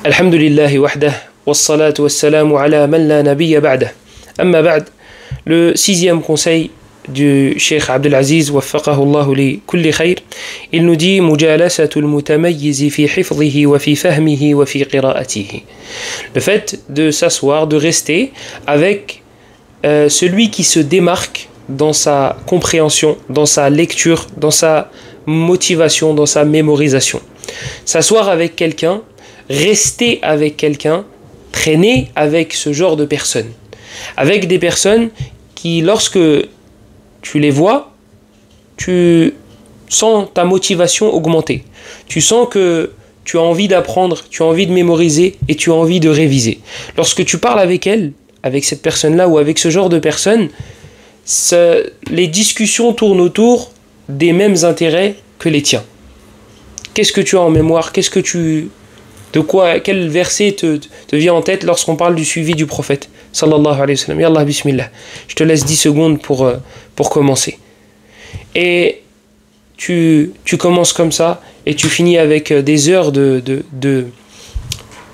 Alhamdulillahi wahdah, wassalatu wassalamu ala man la nabiyya ba'dah. Amma ba'd, le sixième conseil du Cheikh Abdel Aziz, waffaqahu Allahu li kulli khayr, il nous dit mujalasatul mutamayyizi fi hifdhihi wa fi fahmihi wa fi qira'atihi. Le fait de s'asseoir, de rester avec celui qui se démarque dans sa compréhension, dans sa lecture, dans sa motivation, dans sa mémorisation. S'asseoir avec quelqu'un, rester avec quelqu'un, traîner avec ce genre de personnes. Avec des personnes qui, lorsque tu les vois, tu sens ta motivation augmenter. Tu sens que tu as envie d'apprendre, tu as envie de mémoriser et tu as envie de réviser. Lorsque tu parles avec elle, avec cette personne-là ou avec ce genre de personnes, les discussions tournent autour des mêmes intérêts que les tiens. Qu'est-ce que tu as en mémoire? Quel verset te vient en tête lorsqu'on parle du suivi du prophète sallallahu alayhi wa sallam? Yallah, bismillah. Je te laisse 10 secondes pour commencer. Et tu commences comme ça et tu finis avec des heures de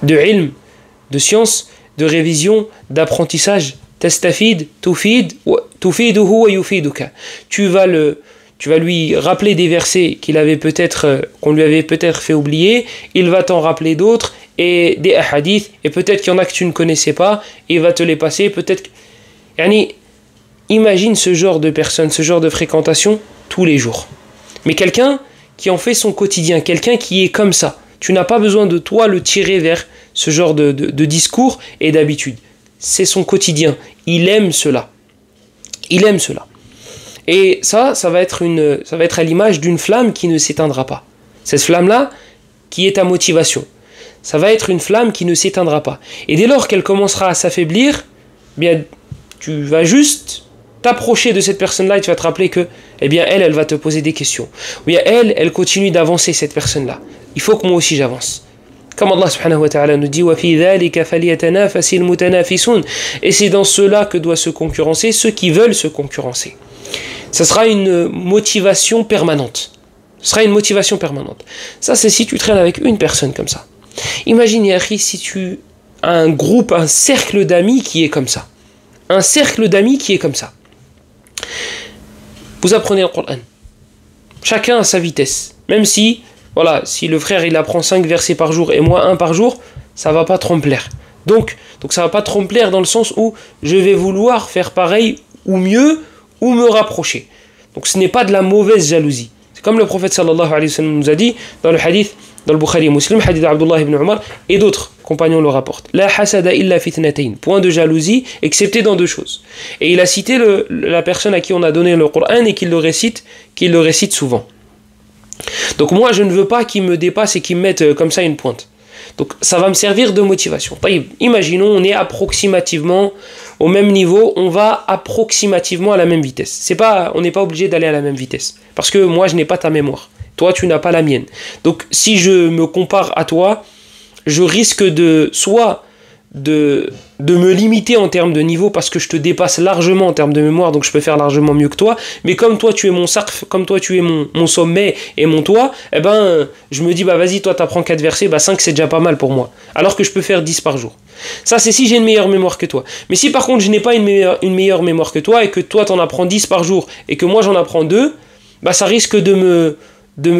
ilm, de science, de révision, d'apprentissage. Tastafid, tufiduhu wa yufiduka. Tu vas lui rappeler des versets qu'on lui avait peut-être fait oublier, il va t'en rappeler d'autres, et des hadiths, et peut-être qu'il y en a que tu ne connaissais pas, et il va te les passer, peut-être... Imagine ce genre de personne, ce genre de fréquentation, tous les jours. Mais quelqu'un qui en fait son quotidien, quelqu'un qui est comme ça, tu n'as pas besoin de toi le tirer vers ce genre de discours et d'habitude. C'est son quotidien, il aime cela. Il aime cela. Et ça va être à l'image d'une flamme qui ne s'éteindra pas. Cette flamme-là, qui est ta motivation, ça va être une flamme qui ne s'éteindra pas. Et dès lors qu'elle commencera à s'affaiblir, bien, tu vas juste t'approcher de cette personne-là et tu vas te rappeler que, eh bien, elle va te poser des questions. Ou bien, elle continue d'avancer, cette personne-là. Il faut que moi aussi j'avance. Comme Allah subhanahu wa ta'ala nous dit وَفِي ذَلِكَ فَلْيَتَنَافَسِ الْمُتَنَافِسُونَ. Et c'est dans cela que doivent se concurrencer ceux qui veulent se concurrencer. Ce sera une motivation permanente. Ça, c'est si tu traînes avec une personne comme ça. Imagine, Yahri, si tu as un groupe, un cercle d'amis qui est comme ça. Un cercle d'amis qui est comme ça. Vous apprenez le Coran. Chacun à sa vitesse. Même si, si le frère il apprend 5 versets par jour et moi 1 par jour, ça va pas trop me plaire. Donc ça va pas trop me plaire dans le sens où je vais vouloir faire pareil ou mieux, ou me rapprocher. Donc ce n'est pas de la mauvaise jalousie. C'est comme le prophète sallallahu alayhi wa sallam nous a dit dans le hadith, dans le Bukhari et Muslim, hadith d'Abdullah ibn Umar, et d'autres compagnons le rapportent. La hasada illa fitnatayn. Point de jalousie, excepté dans 2 choses. Et il a cité la personne à qui on a donné le Coran et qu'il le récite souvent. Donc moi je ne veux pas qu'il me dépasse et qu'il me mette comme ça une pointe. Donc ça va me servir de motivation. Imaginons on est approximativement au même niveau, on va approximativement à la même vitesse. On n'est pas obligé d'aller à la même vitesse. Parce que moi je n'ai pas ta mémoire. Toi tu n'as pas la mienne. Donc si je me compare à toi, je risque soit de me limiter en termes de niveau parce que je te dépasse largement en termes de mémoire, donc je peux faire largement mieux que toi, mais comme toi tu es mon sarf, comme toi tu es mon sommet et mon toit, je me dis vas-y, toi t'apprends 4 versets, 5 c'est déjà pas mal pour moi, alors que je peux faire 10 par jour. Ça c'est si j'ai une meilleure mémoire que toi. Mais si par contre je n'ai pas une meilleure mémoire que toi et que toi t'en apprends 10 par jour et que moi j'en apprends 2, ça risque de me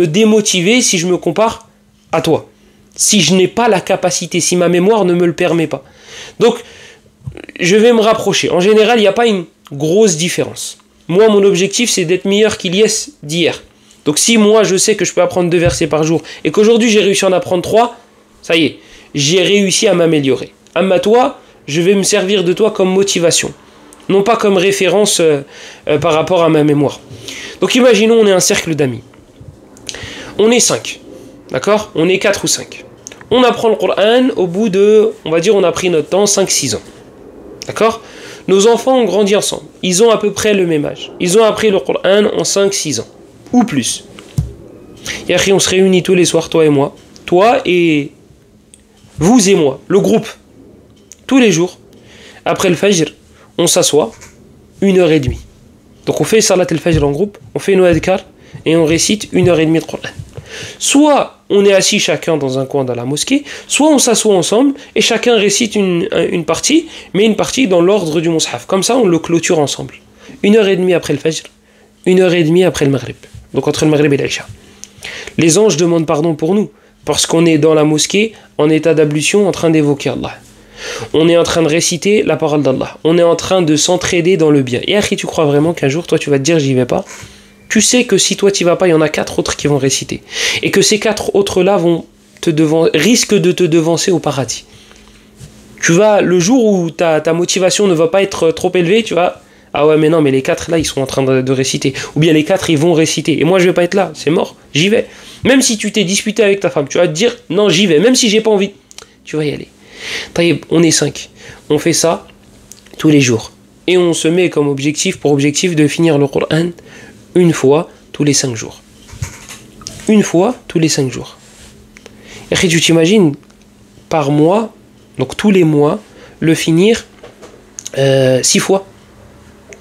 démotiver si je me compare à toi. Si je n'ai pas la capacité, si ma mémoire ne me le permet pas. Donc, je vais me rapprocher. En général, il n'y a pas une grosse différence. Moi, mon objectif, c'est d'être meilleur qu'Ilyes d'hier. Donc, si moi, je sais que je peux apprendre 2 versets par jour et qu'aujourd'hui, j'ai réussi à en apprendre 3, ça y est, j'ai réussi à m'améliorer. Amma toi, je vais me servir de toi comme motivation. Non pas comme référence par rapport à ma mémoire. Donc, imaginons, on est un cercle d'amis. On est 5. D'accord? On est 4 ou 5. On apprend le Coran au bout de, on va dire, on a pris notre temps, 5-6 ans. D'accord? Nos enfants ont grandi ensemble. Ils ont à peu près le même âge. Ils ont appris le Coran en 5-6 ans. Ou plus. Yahri, on se réunit tous les soirs, toi et moi. Toi et vous et moi, le groupe. Tous les jours. Après le Fajr, on s'assoit 1h30. Donc on fait Salat al-Fajr en groupe, on fait nos adhkar et on récite 1h30 de Coran. Soit on est assis chacun dans un coin dans la mosquée, soit on s'assoit ensemble et chacun récite une partie, mais une partie dans l'ordre du mushaf. Comme ça, on le clôture ensemble. 1h30 après le fajr, 1h30 après le maghrib. Donc entre le maghrib et l'isha. Les anges demandent pardon pour nous, parce qu'on est dans la mosquée en état d'ablution en train d'évoquer Allah. On est en train de réciter la parole d'Allah. On est en train de s'entraider dans le bien. Et Akhi, tu crois vraiment qu'un jour, toi, tu vas te dire j'y vais pas? Tu sais que si toi, tu y vas pas, il y en a 4 autres qui vont réciter. Et que ces 4 autres-là risquent de te devancer au paradis. Tu vas, le jour où ta motivation ne va pas être trop élevée, tu vas... Ah ouais, mais non, mais les 4 là, ils sont en train de réciter. Ou bien les 4, ils vont réciter. Et moi, je vais pas être là, c'est mort, j'y vais. Même si tu t'es disputé avec ta femme, tu vas te dire non, j'y vais, même si j'ai pas envie. Tu vas y aller. On est 5. On fait ça tous les jours. Et on se met comme objectif, de finir le Coran une fois tous les 5 jours. Une fois tous les 5 jours. Et tu t'imagines, par mois, donc tous les mois, le finir 6 fois.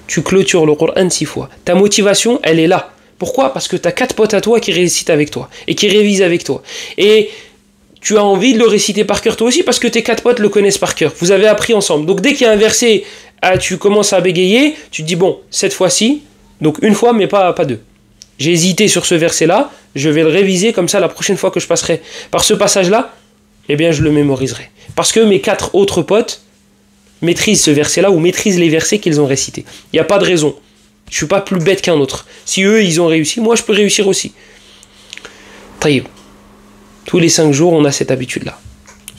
Tu clôtures le Coran 6 fois. Ta motivation, elle est là. Pourquoi? Parce que tu as 4 potes à toi qui récitent avec toi et qui révisent avec toi. Et tu as envie de le réciter par cœur toi aussi parce que tes 4 potes le connaissent par cœur. Vous avez appris ensemble. Donc dès qu'il y a un verset, tu commences à bégayer, tu te dis bon, cette fois-ci, donc une fois mais pas 2. J'ai hésité sur ce verset-là, je vais le réviser comme ça la prochaine fois que je passerai par ce passage-là, eh bien je le mémoriserai. Parce que mes 4 autres potes maîtrisent ce verset-là ou maîtrisent les versets qu'ils ont récités. Il n'y a pas de raison. Je ne suis pas plus bête qu'un autre. Si eux, ils ont réussi, moi je peux réussir aussi. Taïb. Tous les 5 jours, on a cette habitude-là.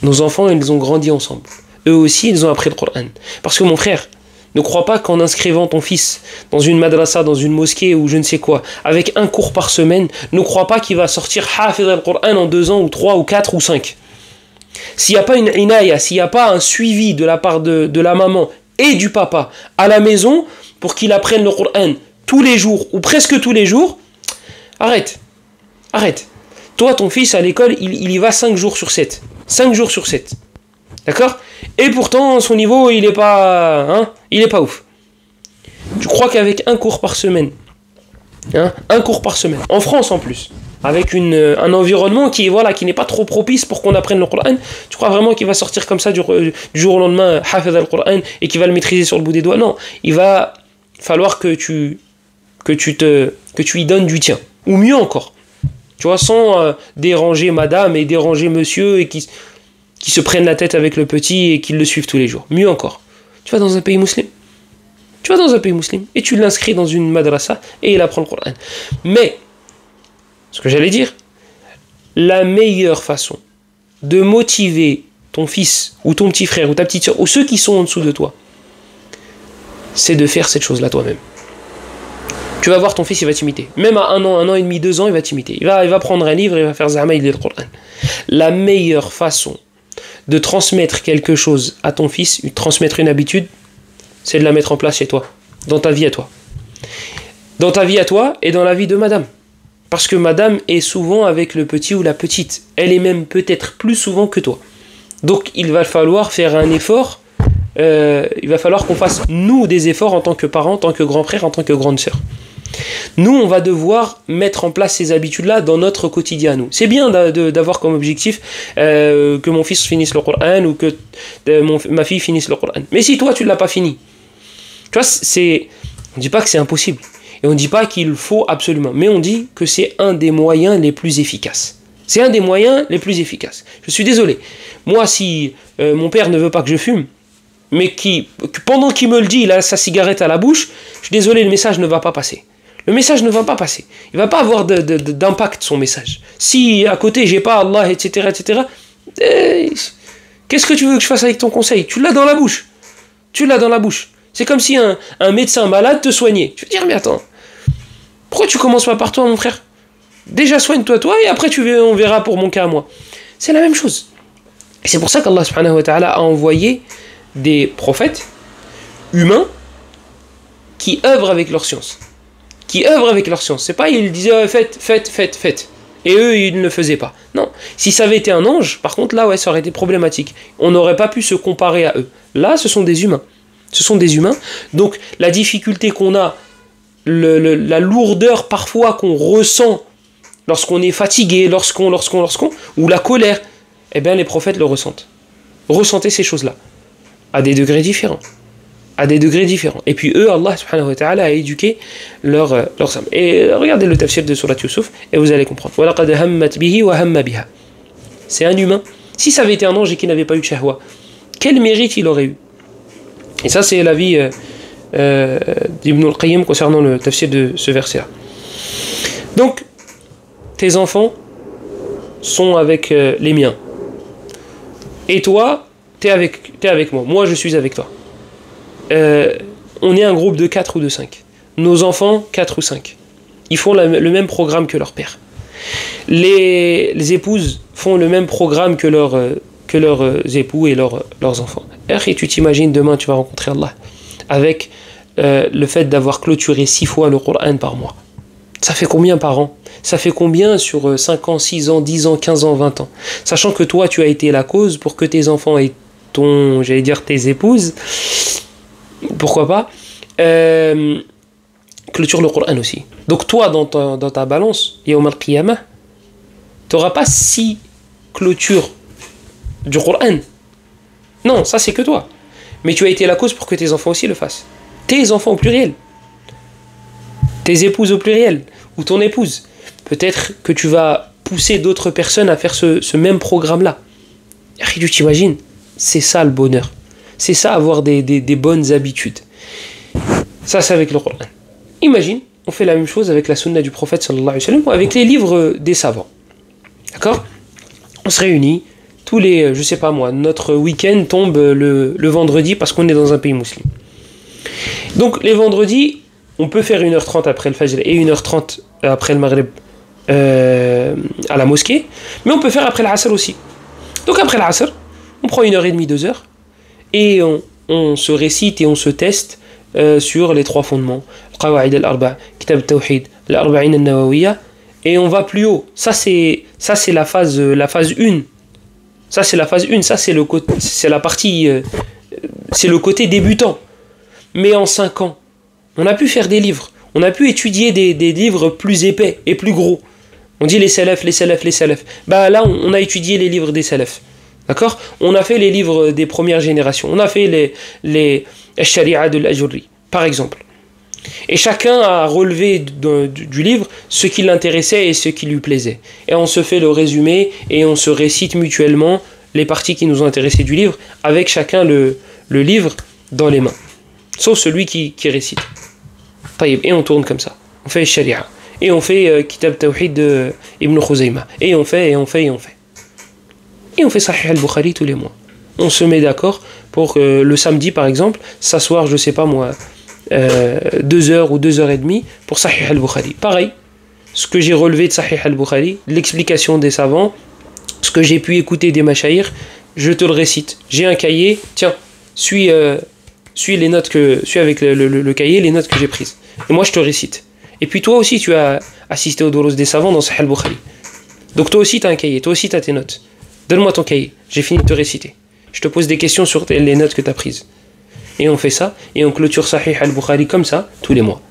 Nos enfants, ils ont grandi ensemble. Eux aussi, ils ont appris le Coran. Parce que mon frère, ne crois pas qu'en inscrivant ton fils dans une madrasa, dans une mosquée ou je ne sais quoi, avec un cours par semaine, ne crois pas qu'il va sortir hafiz al-Coran en 2 ans ou 3 ou 4 ou 5. S'il n'y a pas une inaya, s'il n'y a pas un suivi de la part de la maman et du papa à la maison pour qu'il apprenne le Coran tous les jours ou presque tous les jours, arrête. Toi, ton fils à l'école, il y va 5 jours sur 7. 5 jours sur 7. D'accord? Et pourtant, son niveau, il est pas ouf. Tu crois qu'avec un cours par semaine, un cours par semaine, en France en plus, avec un environnement qui n'est pas trop propice pour qu'on apprenne le Coran, tu crois vraiment qu'il va sortir comme ça du jour au lendemain, hafiz al-Coran, et qu'il va le maîtriser sur le bout des doigts? Non, il va falloir que tu y donnes du tien. Ou mieux encore. Tu vois, sans déranger madame et déranger monsieur et qui se prennent la tête avec le petit et qui le suivent tous les jours. Mieux encore. Tu vas dans un pays musulman. Et tu l'inscris dans une madrasa et il apprend le Coran. Mais, ce que j'allais dire, la meilleure façon de motiver ton fils ou ton petit frère ou ta petite soeur ou ceux qui sont en dessous de toi, c'est de faire cette chose-là toi-même. Tu vas voir ton fils, il va t'imiter. Même à 1 an et demi, 2 ans, il va t'imiter. Il va prendre un livre et il va faire Zahma, il lit le Coran. La meilleure façon de transmettre quelque chose à ton fils, de transmettre une habitude, c'est de la mettre en place chez toi, dans ta vie à toi. Dans ta vie à toi et dans la vie de madame. Parce que madame est souvent avec le petit ou la petite. Elle est même peut-être plus souvent que toi. Donc il va falloir faire un effort. Il va falloir qu'on fasse, nous, des efforts en tant que parents, en tant que grand frère, en tant que grande sœur. Nous, on va devoir mettre en place ces habitudes-là dans notre quotidien à nous. C'est bien d'avoir comme objectif que mon fils finisse le Coran ou que ma fille finisse le Coran. Mais si toi, tu ne l'as pas fini, tu vois, on ne dit pas que c'est impossible. Et on ne dit pas qu'il faut absolument. Mais on dit que c'est un des moyens les plus efficaces. C'est un des moyens les plus efficaces. Je suis désolé. Moi, si mon père ne veut pas que je fume, mais pendant qu'il me le dit, il a sa cigarette à la bouche, je suis désolé, le message ne va pas passer. Le message ne va pas passer. Il ne va pas avoir d'impact, son message. Si à côté, j'ai pas Allah, etc., qu'est-ce que tu veux que je fasse avec ton conseil? Tu l'as dans la bouche. C'est comme si un médecin malade te soignait. Je veux dire, mais attends, pourquoi tu commences pas par toi, mon frère? Déjà, soigne-toi, toi, et après, on verra pour mon cas à moi. C'est la même chose. Et c'est pour ça qu'Allah subhanahu wa ta'ala a envoyé des prophètes humains qui œuvrent avec leur science. C'est pas, ils disaient faites. Et eux, ils ne le faisaient pas. Non. Si ça avait été un ange, par contre, là, ouais, ça aurait été problématique. On n'aurait pas pu se comparer à eux. Là, ce sont des humains. Donc, la difficulté qu'on a, la lourdeur parfois qu'on ressent lorsqu'on est fatigué, ou la colère, eh bien les prophètes le ressentent. Ressentez ces choses-là, à des degrés différents. Et puis eux, Allah subhanahu wa ta'ala a éduqué leurs âmes. Et regardez le tafsir de Surat Yusuf, et vous allez comprendre. وَلَقَدْ هَمَّتْ بِهِ وَهَمَّ بِهَا. C'est un humain. Si ça avait été un ange et qu'il n'avait pas eu de shahwa, quel mérite il aurait eu? Et ça, c'est l'avis d'Ibn al-Qayyim concernant le tafsir de ce verset-là. Donc, tes enfants sont avec les miens. Et toi, t'es avec moi. Moi, je suis avec toi. On est un groupe de 4 ou de 5. Nos enfants, 4 ou 5. Ils font le même programme que leur père. Les épouses font le même programme que leurs époux et leurs enfants. Et tu t'imagines, demain, tu vas rencontrer Allah avec le fait d'avoir clôturé 6 fois le Coran par mois. Ça fait combien par an? Ça fait combien sur 5 ans, 6 ans, 10 ans, 15 ans, 20 ans? Sachant que toi, tu as été la cause pour que tes enfants et tes épouses, pourquoi pas, clôturent le Coran aussi. Donc toi, dans ta balance, Yawm al-Qiyamah, tu n'auras pas 6 clôtures du Coran. Non, ça c'est que toi. Mais tu as été la cause pour que tes enfants aussi le fassent. Tes enfants au pluriel. Tes épouses au pluriel. Ou ton épouse. Peut-être que tu vas pousser d'autres personnes à faire ce même programme-là. Et tu t'imagines, c'est ça le bonheur. C'est ça avoir des bonnes habitudes. Ça c'est avec le Coran. Imagine, on fait la même chose avec la sunna du prophète sallallahu alayhi wa sallam ou avec les livres des savants. D'accord? On se réunit tous les, je sais pas moi, notre week-end tombe le vendredi parce qu'on est dans un pays musulman. Donc les vendredis, on peut faire 1h30 après le Fajr et 1h30 après le Maghrib à la mosquée, mais on peut faire après l'Asr aussi. Donc après l'Asr, on prend 1h30, 2h, et on se récite et on se teste sur les 3 fondements. Al-Qawa'id al-Arba', Kitab al-Tawhid, al-Arba'in al-Nawawiyya, et on va plus haut. Ça c'est la phase 1. Ça c'est la phase 1, ça c'est la partie, c'est le côté débutant. Mais en 5 ans, on a pu faire des livres, on a pu étudier des livres plus épais et plus gros. On dit les salafs. Bah là, on a étudié les livres des salafs. D'accord? On a fait les livres des premières générations. On a fait les Sharia de l'Ajurri, par exemple. Et chacun a relevé du livre ce qui l'intéressait et ce qui lui plaisait. Et on se fait le résumé et on se récite mutuellement les parties qui nous ont intéressé du livre, avec chacun le livre dans les mains. Sauf celui qui récite. Et on tourne comme ça. On fait Sharia. Et on fait Kitab Tawhid de Ibn Khuzayma. Et on fait. Et on fait Sahih al-Bukhari tous les mois. On se met d'accord pour le samedi, par exemple, s'asseoir, je sais pas moi, 2 heures ou 2h30 pour Sahih al-Bukhari. Pareil, ce que j'ai relevé de Sahih al-Bukhari, l'explication des savants, ce que j'ai pu écouter des mashayikh, je te le récite. J'ai un cahier, tiens, suis les notes suis avec le cahier les notes que j'ai prises. Et moi je te récite. Et puis toi aussi tu as assisté au doros des savants dans Sahih al-Bukhari. Donc toi aussi tu as un cahier, toi aussi tu as tes notes. Donne-moi ton cahier, j'ai fini de te réciter. Je te pose des questions sur les notes que tu as prises. Et on fait ça, et on clôture Sahih al-Bukhari comme ça, tous les mois.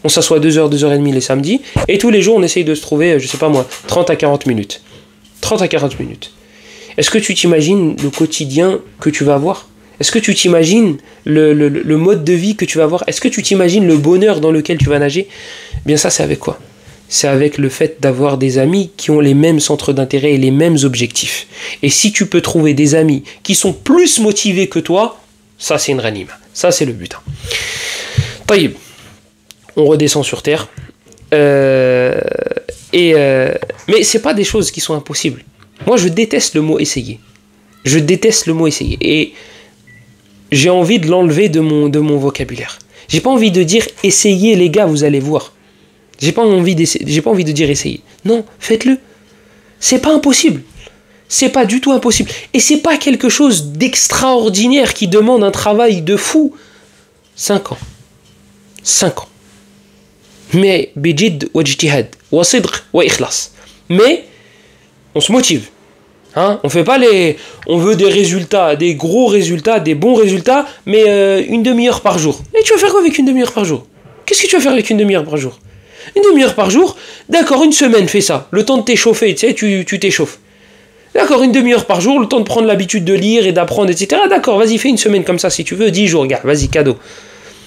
On s'assoit 2h, 2h30 les samedis, et tous les jours on essaye de se trouver, je sais pas moi, 30 à 40 minutes. 30 à 40 minutes. Est-ce que tu t'imagines le quotidien que tu vas avoir? Est-ce que tu t'imagines le mode de vie que tu vas avoir? Est-ce que tu t'imagines le bonheur dans lequel tu vas nager? Bien ça, c'est avec quoi? C'est avec le fait d'avoir des amis qui ont les mêmes centres d'intérêt et les mêmes objectifs. Et si tu peux trouver des amis qui sont plus motivés que toi, ça c'est une ranima. Ça c'est le but. Taïb. On redescend sur terre. Mais c'est pas des choses qui sont impossibles. Moi je déteste le mot essayer. Je déteste le mot essayer. Et j'ai envie de l'enlever de mon vocabulaire. J'ai pas envie de dire essayez les gars, vous allez voir. J'ai pas envie de dire essayez. Non, faites-le. C'est pas impossible. C'est pas du tout impossible. Et c'est pas quelque chose d'extraordinaire qui demande un travail de fou. 5 ans. 5 ans. Mais bijid wa ijtihad wa sidq wa ikhlas. Mais on se motive. Hein, on fait pas on veut des résultats, des gros résultats, des bons résultats, mais une demi-heure par jour. Et tu vas faire quoi avec une demi-heure par jour? Qu'est-ce que tu vas faire avec une demi-heure par jour? Une demi-heure par jour, d'accord, une semaine, fais ça. Le temps de t'échauffer, tu sais, tu t'échauffes. D'accord, une demi-heure par jour, le temps de prendre l'habitude de lire et d'apprendre, etc. D'accord, vas-y, fais une semaine comme ça si tu veux, 10 jours, gars, vas-y, cadeau.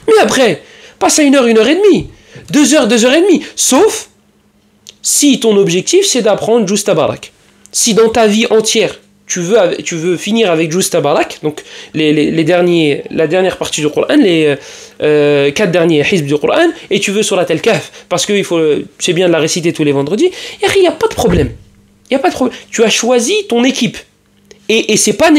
Mais après, passe à une heure et demie. 2 heures, 2 heures et demie. Sauf si ton objectif, c'est d'apprendre Juz Tabarak. Si dans ta vie entière, tu veux finir avec Juz Tabarak, donc la dernière partie du Coran, les 4 derniers hizb du Coran, et tu veux sur la Tel Kahf, parce que c'est bien de la réciter tous les vendredis, il n'y a pas de problème. Il n'y a pas de problème. Tu as choisi ton équipe. Et c'est pas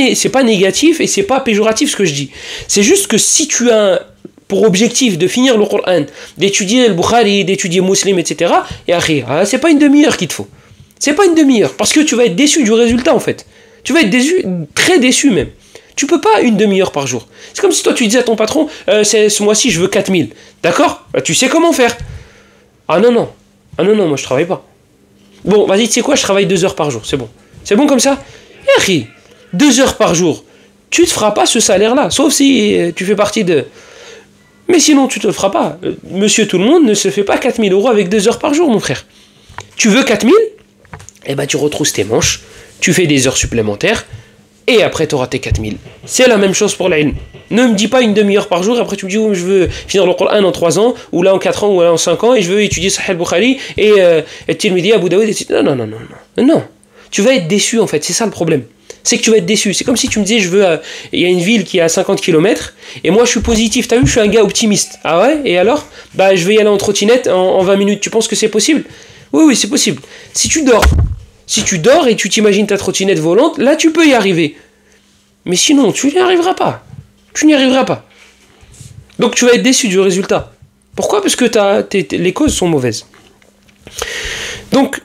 négatif et c'est pas péjoratif ce que je dis. C'est juste que si tu as pour objectif de finir le Coran, d'étudier le Bukhari, d'étudier Muslim, etc., c'est pas une demi-heure qu'il te faut. C'est pas une demi-heure. Parce que tu vas être déçu du résultat en fait. Tu vas être déçu, très déçu même. Tu peux pas une demi-heure par jour. C'est comme si toi tu disais à ton patron, ce mois-ci je veux 4000. D'accord ? Tu sais comment faire. Ah non, moi je travaille pas. Bon, vas-y, tu sais quoi, je travaille 2 heures par jour, c'est bon. C'est bon comme ça ? 2 heures par jour, tu ne te feras pas ce salaire-là, sauf si tu fais partie de... Mais sinon, tu ne te le feras pas. Monsieur tout le monde ne se fait pas 4000 € avec 2 heures par jour, mon frère. Tu veux 4000 ? Eh ben, tu retrousses tes manches, tu fais des heures supplémentaires, et après, tu auras tes 4000. C'est la même chose pour l'ilm. Ne me dis pas une demi-heure par jour, et après tu me dis, je veux finir le Coran en 3 ans, ou là en 4 ans, ou là en 5 ans, et je veux étudier Sahih al-Bukhari, et Tirmidhi, Abu Daoud, etc. Non. Tu vas être déçu, en fait, c'est ça le problème. C'est que tu vas être déçu. C'est comme si tu me disais, il y a une ville qui est à 50 km, et moi je suis positif, t'as vu, je suis un gars optimiste. Ah ouais ? Et alors ? Bah je vais y aller en trottinette en 20 minutes. Tu penses que c'est possible ? Oui, c'est possible. Si tu dors et tu t'imagines ta trottinette volante, là tu peux y arriver. Mais sinon, tu n'y arriveras pas. Donc tu vas être déçu du résultat. Pourquoi ? Parce que les causes sont mauvaises. Donc,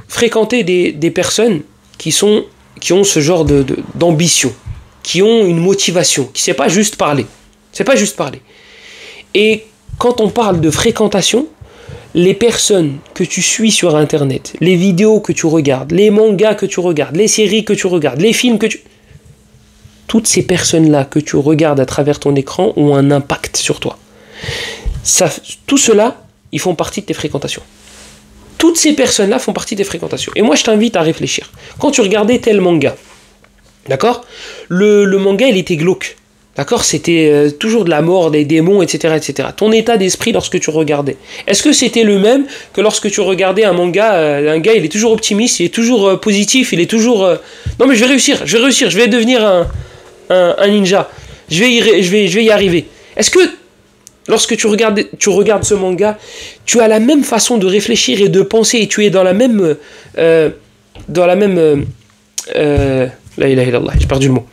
fréquenter des personnes qui ont ce genre d'ambition, qui ont une motivation, qui ne sait pas juste parler. Et quand on parle de fréquentation, les personnes que tu suis sur Internet, les vidéos que tu regardes, les mangas que tu regardes, les séries que tu regardes, les films que tu... Toutes ces personnes-là que tu regardes à travers ton écran ont un impact sur toi. Tout cela, ils font partie de tes fréquentations. Toutes ces personnes-là font partie des fréquentations. Et moi, je t'invite à réfléchir. Quand tu regardais tel manga, d'accord ? Le manga, il était glauque. D'accord ? C'était toujours de la mort, des démons, etc., etc. Ton état d'esprit lorsque tu regardais. Est-ce que c'était le même que lorsque tu regardais un manga, un gars, il est toujours optimiste, il est toujours positif, il est toujours... Non mais je vais réussir, je vais devenir un ninja. Je vais y arriver. Est-ce que lorsque tu regardes ce manga, tu as la même façon de réfléchir et de penser et tu es dans la même... La ilaha illallah, j'ai perdu le mot.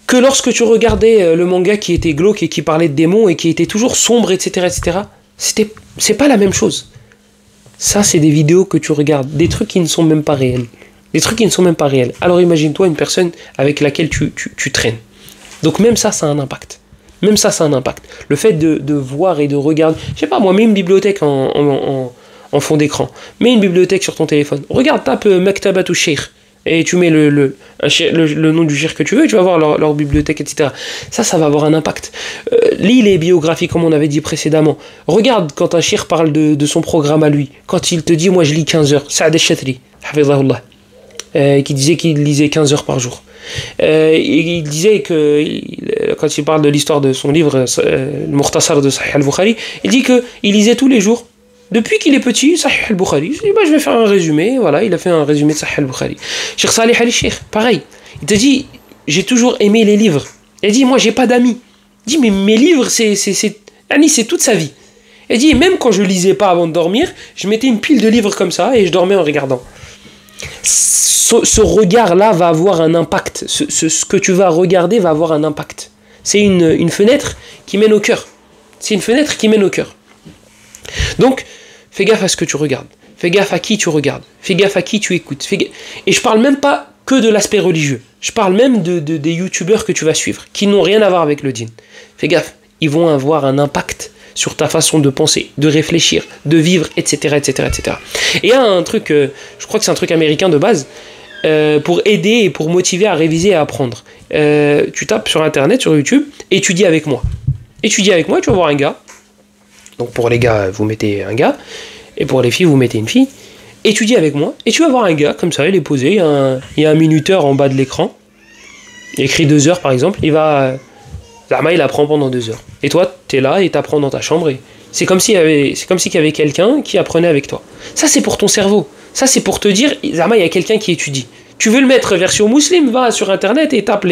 Que lorsque tu regardais le manga qui était glauque et qui parlait de démons et qui était toujours sombre, etc., c'est pas la même chose. Ça, c'est des vidéos que tu regardes, des trucs qui ne sont même pas réels. Alors imagine-toi une personne avec laquelle tu traînes. Donc même ça a un impact. Le fait de voir et de regarder, je sais pas moi, mets une bibliothèque en fond d'écran, mets une bibliothèque sur ton téléphone, regarde, tape Maktabatu Sheikh, et tu mets le nom du shir que tu veux, et tu vas voir leur bibliothèque, etc. Ça va avoir un impact. Lis les biographies, comme on avait dit précédemment. Regarde quand un shir parle de son programme à lui. Quand il te dit, moi je lis 15 heures. Saad al-Shatri, hafizahullah, qui disait qu'il lisait 15 heures par jour. Il disait que, quand il parle de l'histoire de son livre, le Mukhtasar de Sahih al-Bukhari, il dit qu'il lisait tous les jours. Depuis qu'il est petit, Sahih al-Bukhari, je dis, je vais faire un résumé. Voilà, il a fait un résumé de Sahih al-Bukhari. Cheikh Salih al-Sheikh, pareil. Il te dit, j'ai toujours aimé les livres. Il dit, moi, j'ai pas d'amis. Il dit, mais mes livres, c'est toute sa vie. Il dit, même quand je lisais pas avant de dormir, je mettais une pile de livres comme ça et je dormais en regardant. Ce regard-là va avoir un impact. Ce que tu vas regarder va avoir un impact. C'est une fenêtre qui mène au cœur. Donc, fais gaffe à ce que tu regardes. Fais gaffe à qui tu regardes. Fais gaffe à qui tu écoutes. Et je parle même pas que de l'aspect religieux. Je parle même des youtubeurs que tu vas suivre, qui n'ont rien à voir avec le djinn. Fais gaffe. Ils vont avoir un impact sur ta façon de penser, de réfléchir, de vivre, etc., etc., etc. Et il y a un truc, je crois que c'est un truc américain de base, pour aider et pour motiver à réviser et à apprendre. Tu tapes sur Internet, sur YouTube, étudie avec moi. étudie avec moi, tu vas voir un gars. Donc pour les gars, vous mettez un gars, et pour les filles, vous mettez une fille. Étudie avec moi, et tu vas voir un gars, comme ça, il est posé, il y a un minuteur en bas de l'écran, il écrit 2 heures par exemple, il apprend pendant 2 heures. Et toi, tu es là et tu apprends dans ta chambre, et c'est comme s'il y avait quelqu'un qui apprenait avec toi. Ça, c'est pour ton cerveau. Ça, c'est pour te dire, Zama, il y a quelqu'un qui étudie. Tu veux le mettre version musulmane, va sur internet et tape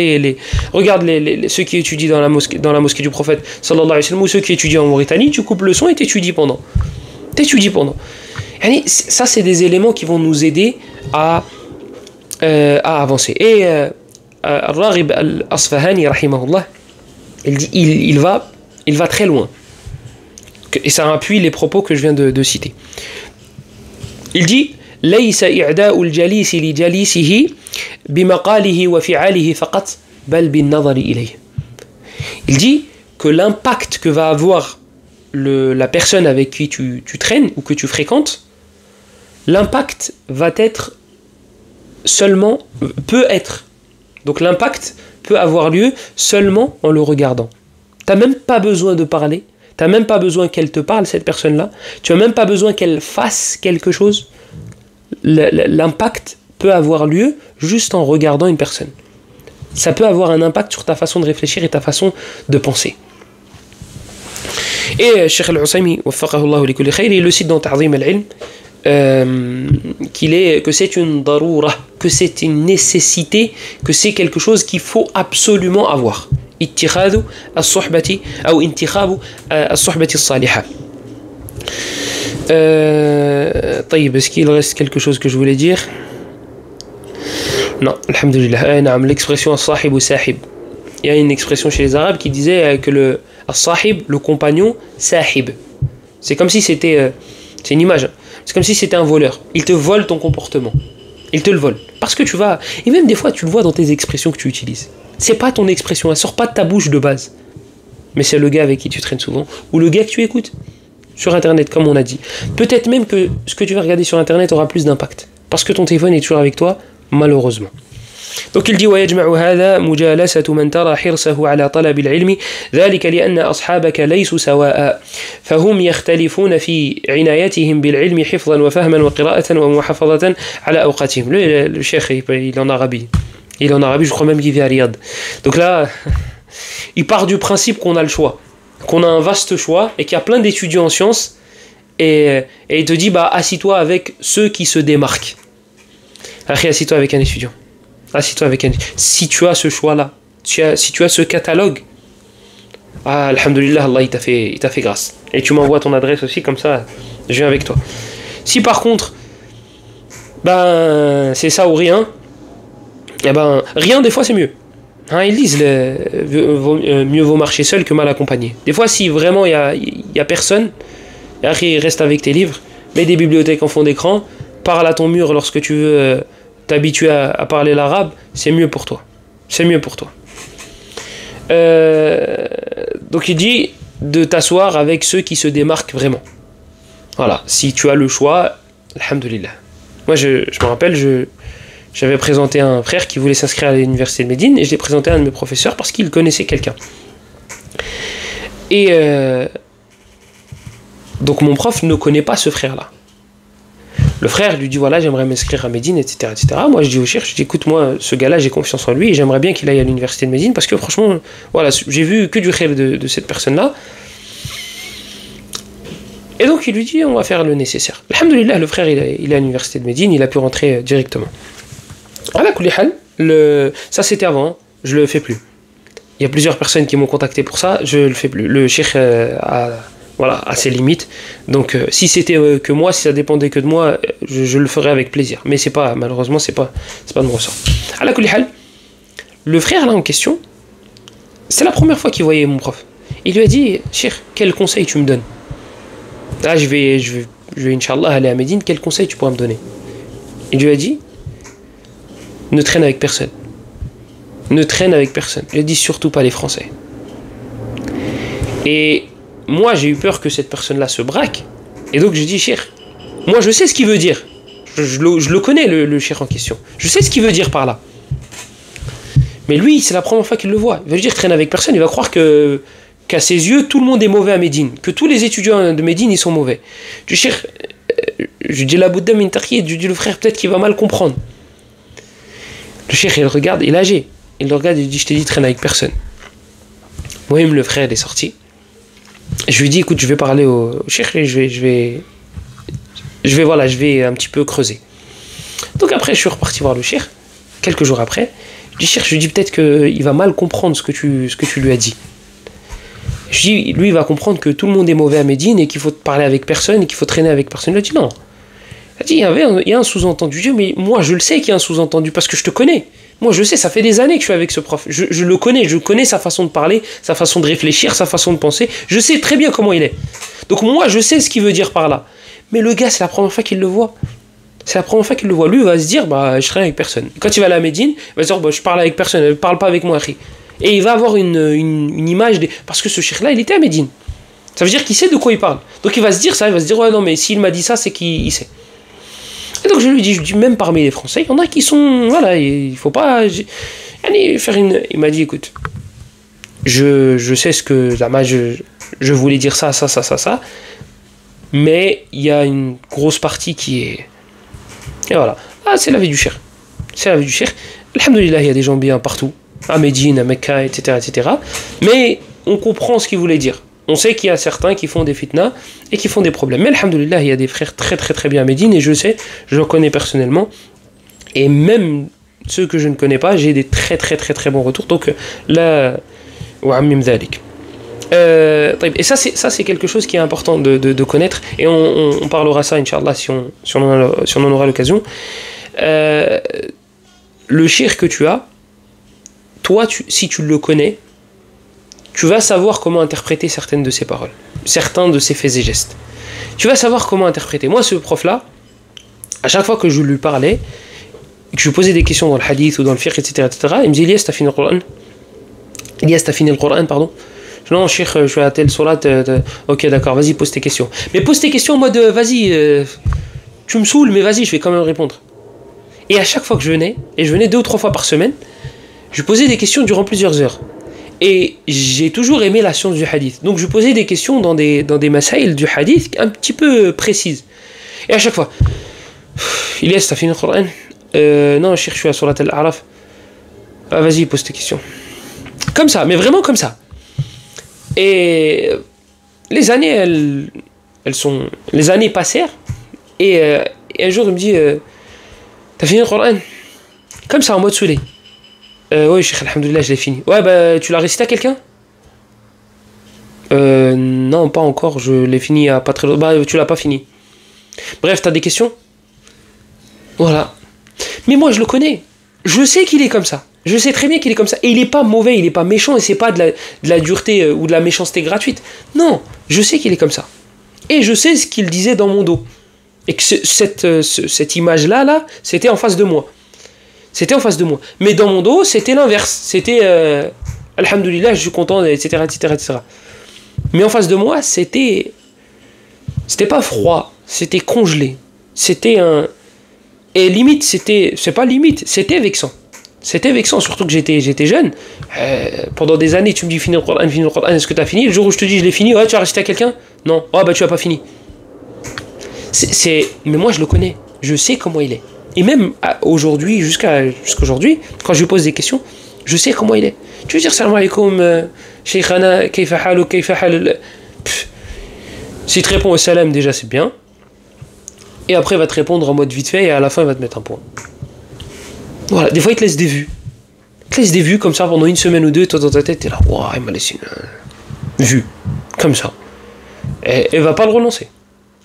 regarde ceux qui étudient dans la mosquée du prophète sallallahu alayhi wa sallam, ou ceux qui étudient en Mauritanie, tu coupes le son et t'étudies pendant. Ça, c'est des éléments qui vont nous aider à avancer. Et Al-Raghib Al-Asfahani, rahimahullah, il va très loin. Et ça appuie les propos que je viens de citer. Il dit ليس إعداء الجليس لجليسه بمقاله وفعاله فقط بل بالنظر إليه. Il dit que l'impact que va avoir la personne avec qui tu traînes ou que tu fréquentes, l'impact donc l'impact peut avoir lieu seulement en le regardant. Tu n'as même pas besoin de parler, tu n'as même pas besoin qu'elle te parle, cette personne-là, tu n'as même pas besoin qu'elle fasse quelque chose. L'impact peut avoir lieu juste en regardant une personne. Ça peut avoir un impact sur ta façon de réfléchir et ta façon de penser. Et Cheikh Al-Usaymi, il le cite dans Ta'zim al-Ilm, que c'est une daroura, que c'est une nécessité, que c'est quelque chose qu'il faut absolument avoir. اتخاذ الصحبة أو انتخاب الصحبة الصالحة. طيب, est-ce qu'il reste quelque chose que je voulais dire? Non, alhamdulillah. L'expression as-sahib ou sahib. Il y a une expression chez les Arabes qui disait que le as-sahib, le compagnon, sahib. C'est comme si c'était c'est une image. C'est comme si c'était un voleur. Il te vole ton comportement. Il te le vole. Parce que tu vas... Et même des fois, tu le vois dans tes expressions que tu utilises. C'est pas ton expression, elle sort pas de ta bouche de base. Mais c'est le gars avec qui tu traînes souvent, ou le gars que tu écoutes sur internet, comme on a dit. Peut-être même que ce que tu vas regarder sur internet aura plus d'impact, parce que ton téléphone est toujours avec toi, malheureusement. Donc il dit ويجمع هذا مجالسة من ترى حرصه على طلب العلم ذلك لأن أصحابك ليسوا سواء فهم يختلفون في عنايتهم بالعلم حفظا وفهما وقراءة ومحافظة على أوقاتهم. Le cheikh, il est en Arabie. Il est en Arabie, je crois même qu'il vit à Riyad. Donc là, il part du principe qu'on a le choix, qu'on a un vaste choix et qu'il y a plein d'étudiants en sciences, et il te dit, assis-toi avec ceux qui se démarquent. Après, assis-toi avec un étudiant. Si tu as ce choix-là, si tu as ce catalogue, alhamdulillah, Allah il t'a fait grâce. Et tu m'envoies ton adresse aussi, comme ça, je viens avec toi. Si par contre, c'est ça ou rien, rien des fois c'est mieux. Ils disent mieux vaut marcher seul que mal accompagné. Des fois, si vraiment il y a personne, il reste avec tes livres, mets des bibliothèques en fond d'écran, parle à ton mur lorsque tu veux t'habituer à parler l'arabe, c'est mieux pour toi. Donc il dit de t'asseoir avec ceux qui se démarquent vraiment. Voilà, si tu as le choix, alhamdulillah. Moi je me rappelle, j'avais présenté un frère qui voulait s'inscrire à l'université de Médine, et je l'ai présenté à un de mes professeurs parce qu'il connaissait quelqu'un. Et donc mon prof ne connaît pas ce frère-là. Le frère lui dit, voilà, j'aimerais m'inscrire à Médine, etc., etc. Moi je dis au cheikh, écoute, moi ce gars-là, j'ai confiance en lui et j'aimerais bien qu'il aille à l'université de Médine, parce que franchement, voilà, j'ai vu que du khayr de cette personne-là. Et donc il lui dit, on va faire le nécessaire. Alhamdulillah, le frère il est à l'université de Médine, il a pu rentrer directement. Ala kulli hal, ça c'était avant, je le fais plus. Il y a plusieurs personnes qui m'ont contacté pour ça, je le fais plus. Le cheikh a ses limites. Donc si c'était que moi, si ça dépendait que de moi, je le ferais avec plaisir. Mais malheureusement, c'est pas de mon ressort. Ala kulli hal, le frère là en question, c'est la première fois qu'il voyait mon prof. Il lui a dit, cheikh, quel conseil tu me donnes? Là, je vais Inch'Allah aller à Médine, quel conseil tu pourras me donner? Il lui a dit, ne traîne avec personne. Ne traîne avec personne. Il a dit, surtout pas les Français. Et moi, j'ai eu peur que cette personne-là se braque. Et donc, j'ai dit, cheikh, moi, je sais ce qu'il veut dire. Je le connais, le cheikh en question. Je sais ce qu'il veut dire par là. Mais lui, c'est la première fois qu'il le voit. Il veut dire, traîne avec personne. Il va croire que qu'à ses yeux, tout le monde est mauvais à Médine, que tous les étudiants de Médine, ils sont mauvais. Je dis, Cheikh, je dis la Bouddha min taqiyid, je dis le frère, peut-être qu'il va mal comprendre. Le cheikh, il le regarde, il est âgé. Il le regarde et il dit, je t'ai dit, traîne avec personne. Moi-même, le frère, il est sorti. Je lui dis, écoute, je vais parler au cheikh et je vais un petit peu creuser. Donc après, je suis reparti voir le cheikh, quelques jours après. Je dis, cheikh, je lui dis peut-être qu'il va mal comprendre ce que tu lui as dit. Je dis, lui, il va comprendre que tout le monde est mauvais à Médine et qu'il faut parler avec personne et qu'il faut traîner avec personne. Il a dit, non. Il a dit, il y a un sous-entendu. Je dis, mais moi, je le sais qu'il y a un sous-entendu parce que je te connais. Moi, je sais, ça fait des années que je suis avec ce prof. Je le connais, je connais sa façon de parler, sa façon de réfléchir, sa façon de penser. Je sais très bien comment il est. Donc moi, je sais ce qu'il veut dire par là. Mais le gars, c'est la première fois qu'il le voit. C'est la première fois qu'il le voit. Lui, il va se dire, bah, je traîne avec personne. Quand il va aller à Médine, il va se dire, bah, je parle avec personne, ne parle pas avec moi, akhi. Et il va avoir une image parce que ce cheikh-là, il était à Médine. Ça veut dire qu'il sait de quoi il parle. Donc il va se dire ça, il va se dire, ouais, non, mais s'il m'a dit ça, c'est qu'il sait. Et donc je lui dis, même parmi les Français, il y en a qui sont, voilà, il faut pas faire une... Il m'a dit, écoute, je sais ce que, je voulais dire ça, mais il y a une grosse partie qui est... Et voilà. Ah, c'est la vie du cheikh. C'est la vie du cheikh. Alhamdoulilah, il y a des gens bien partout. À Médine, à Mecca, etc. Mais on comprend ce qu'il voulait dire. On sait qu'il y a certains qui font des fitnas et qui font des problèmes. Mais alhamdoulilah, il y a des frères très très très bien à Médine et je sais, je le connais personnellement. Et même ceux que je ne connais pas, j'ai des très très très très bons retours. Donc là, wa'ammim dhalik. Et ça c'est quelque chose qui est important de connaître. Et on parlera ça, Inch'Allah, si on en aura l'occasion. Le shirk que tu as, toi, si tu le connais, tu vas savoir comment interpréter certaines de ses paroles, certains de ses faits et gestes. Tu vas savoir comment interpréter. Moi, ce prof-là, à chaque fois que je lui parlais, que je lui posais des questions dans le hadith ou dans le fiqh, etc., il me disait, Ilyas, t'as fini le Coran? Ilyas, t'as fini le Coran, pardon? Je dis, non, cheikh, je suis à telle surat. Ok, d'accord, vas-y, pose tes questions. Mais pose tes questions en mode, vas-y, tu me saoules, mais vas-y, je vais quand même répondre. Et à chaque fois que je venais, et je venais 2 ou 3 fois par semaine, je posais des questions durant plusieurs heures. Et j'ai toujours aimé la science du hadith. Donc je posais des questions dans des masaïl du hadith un petit peu précises. Et à chaque fois, Ilyas, t'as fini le Coran? Non, cheikh, je suis à surat al-A'raf. Ah, vas-y, pose tes questions. Comme ça, mais vraiment comme ça. Et les années, les années passèrent. Et un jour, il me dit, t'as fini le Coran? Comme ça, en mode saoulé. Oui, cheikh, alhamdoulilah, je l'ai fini. Ouais, bah, tu l'as récité à quelqu'un? Non, pas encore, je l'ai fini il y a pas très longtemps. Bah, tu l'as pas fini. Bref, t'as des questions? Voilà. Mais moi, je le connais. Je sais qu'il est comme ça. Je sais très bien qu'il est comme ça. Et il est pas mauvais, il est pas méchant, et c'est pas de la dureté ou de la méchanceté gratuite. Non, je sais qu'il est comme ça. Et je sais ce qu'il disait dans mon dos. Et que cette image-là, c'était en face de moi. C'était en face de moi. Mais dans mon dos, c'était l'inverse. C'était alhamdoulilah, je suis content, etc., etc. Mais en face de moi, c'était pas froid, c'était congelé. C'était un... Et limite, c'est pas limite, c'était vexant. C'était vexant, surtout que j'étais jeune. Pendant des années, tu me dis finis le Coran, est-ce que tu as fini? Le jour où je te dis je l'ai fini, ouais, tu as récité à quelqu'un? Non. Oh, bah tu as pas fini. Mais moi, je le connais. Je sais comment il est. Et même aujourd'hui, jusqu'aujourd'hui, quand je lui pose des questions, je sais comment il est. Tu veux dire salam alaikum, shaykhana, kayfa halu, kayfa hal. S'il te répond au salam, déjà c'est bien. Et après, il va te répondre en mode vite fait et à la fin, il va te mettre un point. Voilà, des fois, il te laisse des vues. Il te laisse des vues comme ça pendant 1 semaine ou 2, toi dans ta tête, t'es là, waouh, il m'a laissé une vue. Comme ça. Et va pas le relancer.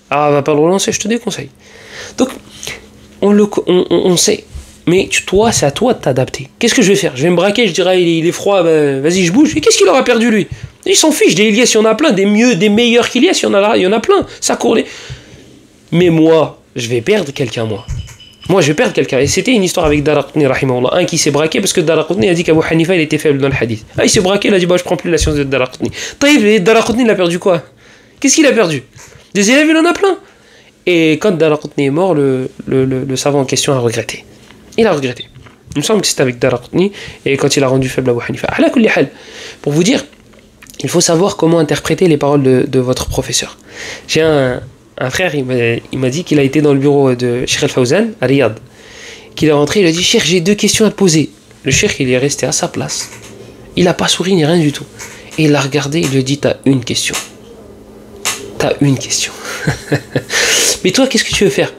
Ah, va pas le relancer, je te déconseille. Donc, on sait. Mais toi, c'est à toi de t'adapter. Qu'est-ce que je vais faire? Je vais me braquer, je dirais, il est froid, bah, vas-y, je bouge. Et qu'est-ce qu'il aura perdu, lui? Il s'en fiche, des Ilyas, il y en a plein, des meilleurs qu'Ilyas, il y en a plein. Ça court les... Mais moi, je vais perdre quelqu'un, moi. Moi, je vais perdre quelqu'un. Et c'était une histoire avec Daraqutni, rahimahullah. Un qui s'est braqué parce que Daraqutni a dit qu'Abu Hanifa, il était faible dans le hadith. Ah, il s'est braqué, il a dit, bah, je prends plus la science de Daraqutni. Taïb, Daraqutni, il a perdu quoi? Qu'est-ce qu'il a perdu? Des élèves, il en a plein. Et quand Daraqutni est mort, le savant en question a regretté. Il a regretté. Il me semble que c'était avec Daraqutni, et quand il a rendu faible Abu Hanifa. Ala kulli hal. Pour vous dire, il faut savoir comment interpréter les paroles de votre professeur. J'ai un frère, il m'a dit qu'il a été dans le bureau de Cheikh Al-Fawzan à Riyad. Qu'il est rentré, il a dit Cheikh, j'ai 2 questions à te poser. Le Cheikh, il est resté à sa place. Il n'a pas souri ni rien du tout. Et il l'a regardé, il lui a dit t'as une question. T'as une question. Mais toi, qu'est-ce que tu veux faire?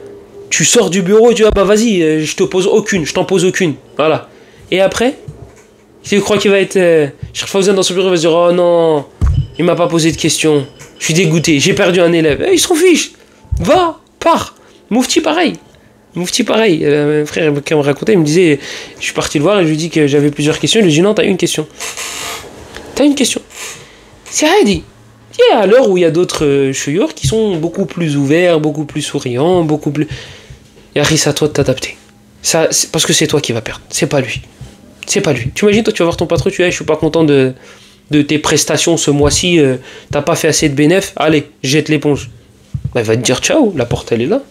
Tu sors du bureau et tu dis ah bah vas-y, je te pose aucune, je t'en pose aucune. Voilà. Et après, tu crois qu'il va être Cheikh Fawzan dans son bureau, il va se dire oh non, il m'a pas posé de questions. Je suis dégoûté, j'ai perdu un élève. Il s'en fiche. Va, pars. Moufti pareil. Moufti pareil. Un frère qui me racontait, il me disait, je suis parti le voir et je lui ai dit que j'avais plusieurs questions. Il lui a dit non, t'as une question. T'as une question. C'est Hadi. Et à l'heure où il y a d'autres chouyours qui sont beaucoup plus ouverts, beaucoup plus souriants, beaucoup plus. Yahri, c'est à toi de t'adapter. Ça, parce que c'est toi qui vas perdre. C'est pas lui. C'est pas lui. Tu imagines, toi, tu vas voir ton patron, tu dis, je suis pas content de tes prestations ce mois-ci, t'as pas fait assez de bénéf, allez, jette l'éponge. Bah, il va te dire ciao, la porte elle est là.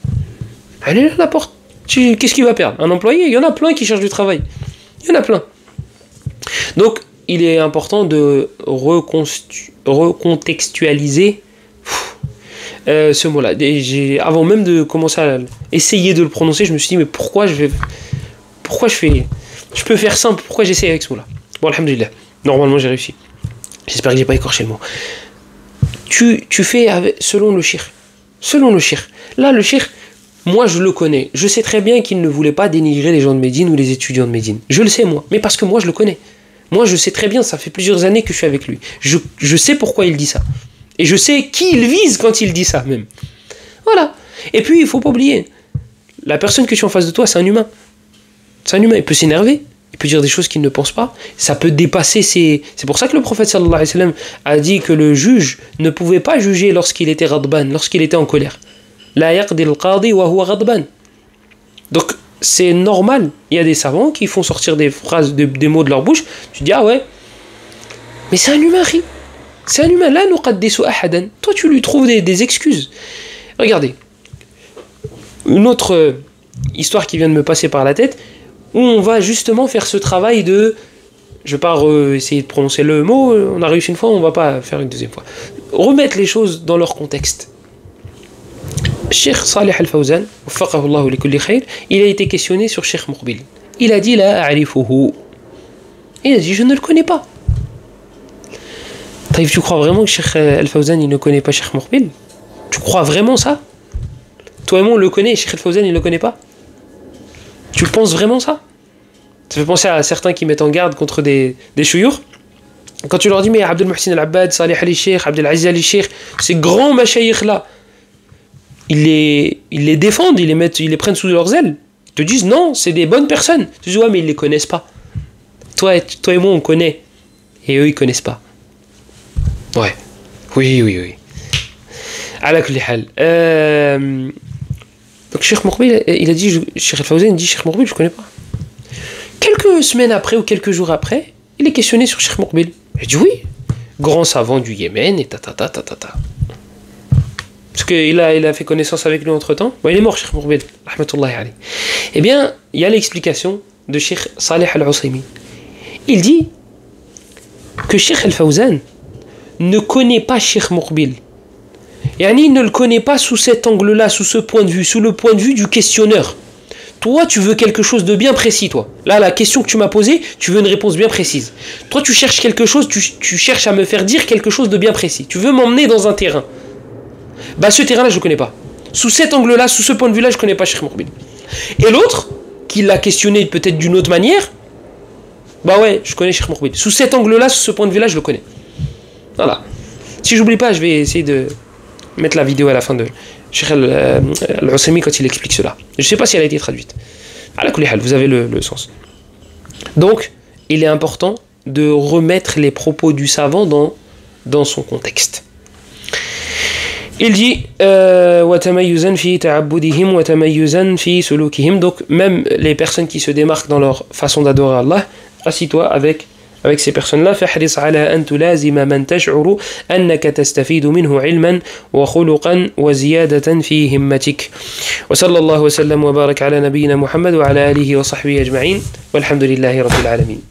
Elle est là la porte. Qu'est-ce qu'il va perdre? Un employé? Il y en a plein qui cherchent du travail. Il y en a plein. Donc, il est important de recontextualiser ce mot-là. Avant même de commencer à essayer de le prononcer, je me suis dit, mais pourquoi je peux faire simple, pourquoi j'essaie avec ce mot-là? Bon, alhamdoulilah. Normalement, j'ai réussi. J'espère que j'ai pas écorché le mot. Tu fais selon le shir. Selon le shir. Là, le shir, moi, je le connais. Je sais très bien qu'il ne voulait pas dénigrer les gens de Médine ou les étudiants de Médine. Je le sais, moi. Mais parce que moi, je le connais. Moi, je sais très bien, ça fait plusieurs années que je suis avec lui. Je sais pourquoi il dit ça. Et je sais qui il vise quand il dit ça, même. Voilà. Et puis, il faut pas oublier, la personne que tu as en face de toi, c'est un humain. C'est un humain. Il peut s'énerver. Il peut dire des choses qu'il ne pense pas. Ça peut dépasser ses... C'est pour ça que le prophète sallallahu alayhi wa sallam a dit que le juge ne pouvait pas juger lorsqu'il était radban, lorsqu'il était en colère. La yaqdi al-qadi wa huwa radban. Donc, c'est normal. Il y a des savants qui font sortir des phrases, des mots de leur bouche. Tu dis, ah ouais. Mais c'est un humain, ri. C'est un humain. La nuqaddisu ahadan. Toi, tu lui trouves des excuses. Regardez. Une autre histoire qui vient de me passer par la tête, où on va justement faire ce travail de... Je ne vais pas essayer de prononcer le mot, on a réussi une fois, on ne va pas faire une deuxième fois. Remettre les choses dans leur contexte. Cheikh Salih Al-Fawzan, il a été questionné sur Cheikh Mourbil. Il a dit la a'rifuhu. Il a dit je ne le connais pas. Tu crois vraiment que Cheikh Al-Fawzan il ne connaît pas Cheikh Mourbil? Tu crois vraiment ça? Toi et moi on le connaît, Cheikh Al-Fawzan il ne le connaît pas? Tu penses vraiment ça? Ça fait penser à certains qui mettent en garde contre des chouyours. Quand tu leur dis mais Abdel Muhsin Al-Abbad, Salih Ali-Sheikh, Abdel Aziz Ali-Sheikh, ces grands machaïrs là, ils les défendent, ils les prennent sous leurs ailes. Ils te disent non, c'est des bonnes personnes. Tu dis ouais mais ils les connaissent pas. Toi et moi on connaît. Et eux ils connaissent pas. Ouais. Oui. Ala kulli hal. Donc Cheikh Mourbil, il a dit, Cheikh Al-Fawzan, il dit Cheikh Mourbil, je ne connais pas. Quelques semaines après ou quelques jours après, il est questionné sur Cheikh Mourbil. Il dit oui, grand savant du Yémen et ta. Parce qu'il a fait connaissance avec lui entre temps. Bon, il est mort, Cheikh Mourbil, rahmatullahi alayhi. Eh bien, il y a l'explication de Cheikh Salih Al-Usaymi. Il dit que Cheikh Al-Fawzan ne connaît pas Cheikh Mourbil. Yani, il ne le connaît pas sous cet angle-là, sous ce point de vue, sous le point de vue du questionneur. Toi, tu veux quelque chose de bien précis, toi. Là, la question que tu m'as posée, tu veux une réponse bien précise. Toi, tu cherches quelque chose, tu cherches à me faire dire quelque chose de bien précis. Tu veux m'emmener dans un terrain. Bah, ce terrain-là, je ne connais pas. Sous cet angle-là, sous ce point de vue-là, je ne connais pas Cheikh Mourbil. Et l'autre, qui l'a questionné peut-être d'une autre manière, bah ouais, je connais Cheikh Mourbil. Sous cet angle-là, sous ce point de vue-là, je le connais. Voilà. Si j'oublie pas, je vais essayer de mettre la vidéo à la fin de Cheikh Al-Usaymi quand il explique cela. Je ne sais pas si elle a été traduite. À la kulli hal, vous avez le sens. Donc, il est important de remettre les propos du savant dans son contexte. Il dit donc même les personnes qui se démarquent dans leur façon d'adorer Allah, assis-toi avec ces personnes-là, فاحرص على أن تلازم من تشعر أنك تستفيد منه علما وخلقا وزيادة في همتك. وصلى الله وسلم وبارك على نبينا محمد وعلى آله وصحبه أجمعين والحمد لله رب العالمين.